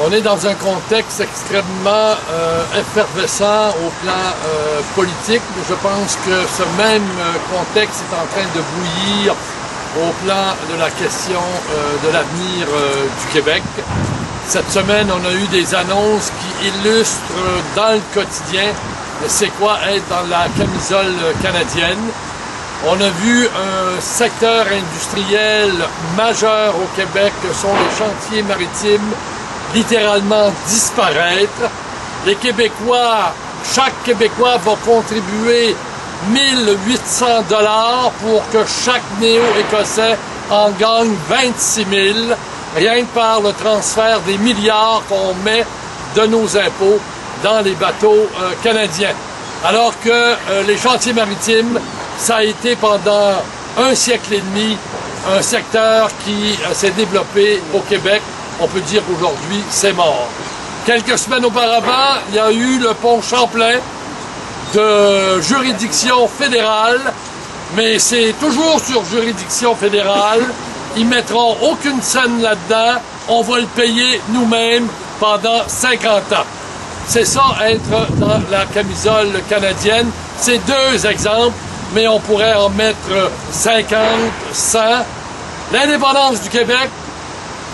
On est dans un contexte extrêmement effervescent au plan politique. Je pense que ce même contexte est en train de bouillir au plan de la question de l'avenir du Québec. Cette semaine, on a eu des annonces qui illustrent dans le quotidien c'est quoi être dans la camisole canadienne. On a vu un secteur industriel majeur au Québec, que sont les chantiers maritimes, littéralement disparaître. Les Québécois, chaque Québécois va contribuer 1800 $ pour que chaque néo-écossais en gagne 26 000, rien que par le transfert des milliards qu'on met de nos impôts dans les bateaux canadiens. Alors que les chantiers maritimes, ça a été pendant un siècle et demi un secteur qui s'est développé au Québec. On peut dire qu'aujourd'hui, c'est mort. Quelques semaines auparavant, il y a eu le pont Champlain de juridiction fédérale, mais c'est toujours sur juridiction fédérale. Ils ne mettront aucune scène là-dedans. On va le payer nous-mêmes pendant 50 ans. C'est ça, être dans la camisole canadienne. C'est deux exemples, mais on pourrait en mettre 50, 100. L'indépendance du Québec,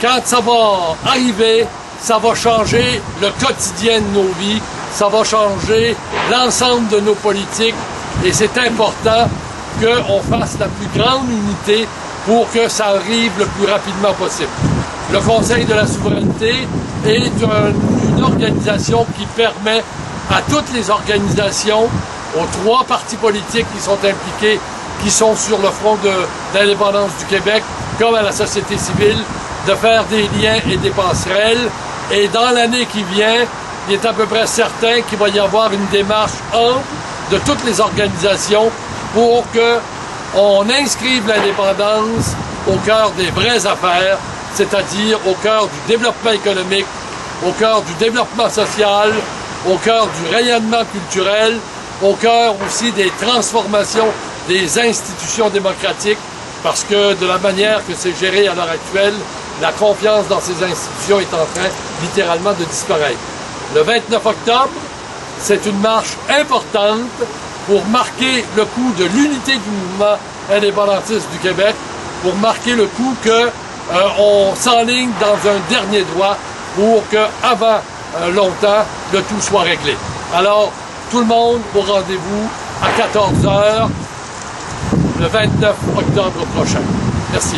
quand ça va arriver, ça va changer le quotidien de nos vies, ça va changer l'ensemble de nos politiques et c'est important qu'on fasse la plus grande unité pour que ça arrive le plus rapidement possible. Le Conseil de la souveraineté est une organisation qui permet à toutes les organisations, aux 3 partis politiques qui sont impliqués, qui sont sur le front de l'indépendance du Québec, comme à la société civile, de faire des liens et des passerelles. Et dans l'année qui vient, il est à peu près certain qu'il va y avoir une démarche ample de toutes les organisations pour qu'on inscrive l'indépendance au cœur des vraies affaires, c'est-à-dire au cœur du développement économique, au cœur du développement social, au cœur du rayonnement culturel, au cœur aussi des transformations des institutions démocratiques, parce que de la manière que c'est géré à l'heure actuelle, la confiance dans ces institutions est en train littéralement de disparaître. Le 29 octobre, c'est une marche importante pour marquer le coup de l'unité du mouvement indépendantiste du Québec, pour marquer le coup qu'on s'enligne dans un dernier droit pour qu'avant longtemps, le tout soit réglé. Alors, tout le monde au rendez-vous à 14 h le 29 octobre prochain. Merci.